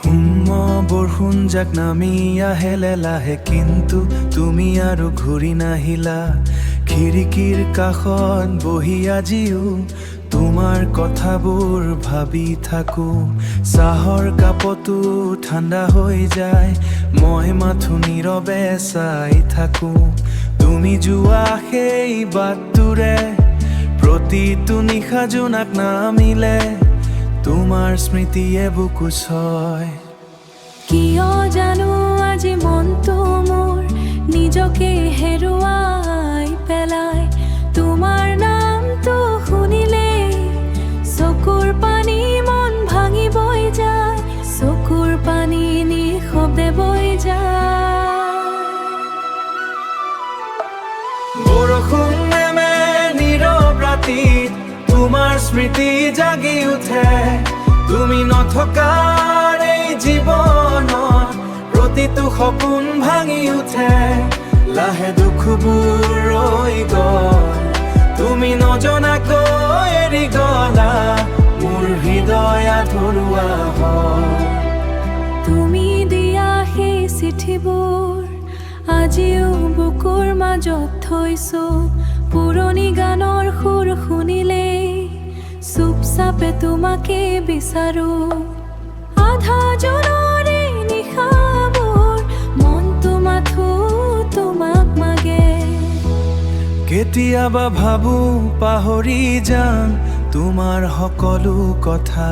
বৰষুণ যাক নামি আহে লাহে, কিন্তু তুমি আৰু ঘূৰি নাহিলা। খিৰিকীৰ কাষত বহি আজিও তোমাৰ কথাবোৰ ভাবি থাকো। চাহৰ কাপতো ঠাণ্ডা হৈ যায়, মই মাথো নীৰৱে চাই থাকো। তুমি যোৱা সেই বাটটোৰে প্ৰতিটো নিশা জোনাক নামিলে, তোমাৰ স্মৃতিয়ে বুকু ছয়। কিয় জানো আজি মনটো মোৰ নিজকে হেৰুৱাই পেলাই। তোমাৰ নামটো শুনিলে চকুৰ পানী মন ভাঙি বৈ যায়, চকুৰ পানী নিঃশব্দে বৈ যায়। বৰষুণ নেমে নীৰৱ ৰাতিত, তোমাৰ স্মৃতি জাগি উঠে। তুমি নথকাৰ এই জীৱনত প্ৰতিটো সপোন ভাঙি উঠে। লাহে দুখবোৰ ৰৈ গ'ল, তুমি নজনাকৈ এৰি গ'লা। মোৰ হৃদয় আধৰুৱা হ'ল। তুমি দিয়া সেই চিঠিবোৰ আজিও বুকুৰ মাজত থৈছো। পুৰণি গানৰ সুৰ শুনিলেই চুপচাপে তোমাকে বিচাৰো। আধা জনৰে নিশাবোৰ মনটো মাথো তোমাক মাগে। কেতিয়াবা ভাবো পাহৰি যাম তোমাৰ সকলো কথা,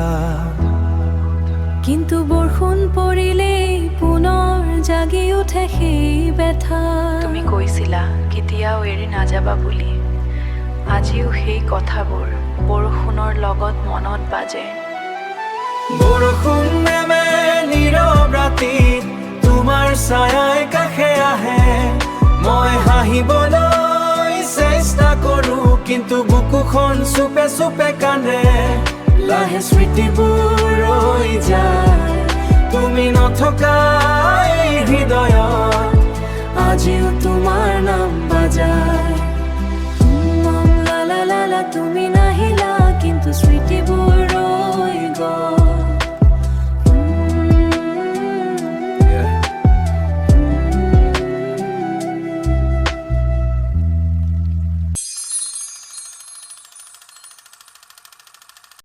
কিন্তু বৰষুণ পৰিলেই পুনৰ জাগি উঠে সেই ব্যথা। তুমি কৈছিলা কেতিয়াও এৰি নাযাবা বুলি, আজিও সেই কথাবোৰ বৰষুণৰ লগত মনত বাজে। বৰষুণ নেমে নীৰৱ ৰাতিত, তোমাৰ ছায়াই কাষে আহে। মই হাঁহিবলৈ চেষ্টা কৰো, কিন্তু বুকুখন চুপে চুপে কান্দে। লাহে স্মৃতিবোৰ ৰৈ যায়, তুমি নথকা এই হৃদয়ত আজিও তোমাৰ নাম বাজায়। লা লা লা লা তুমি নাহিলা,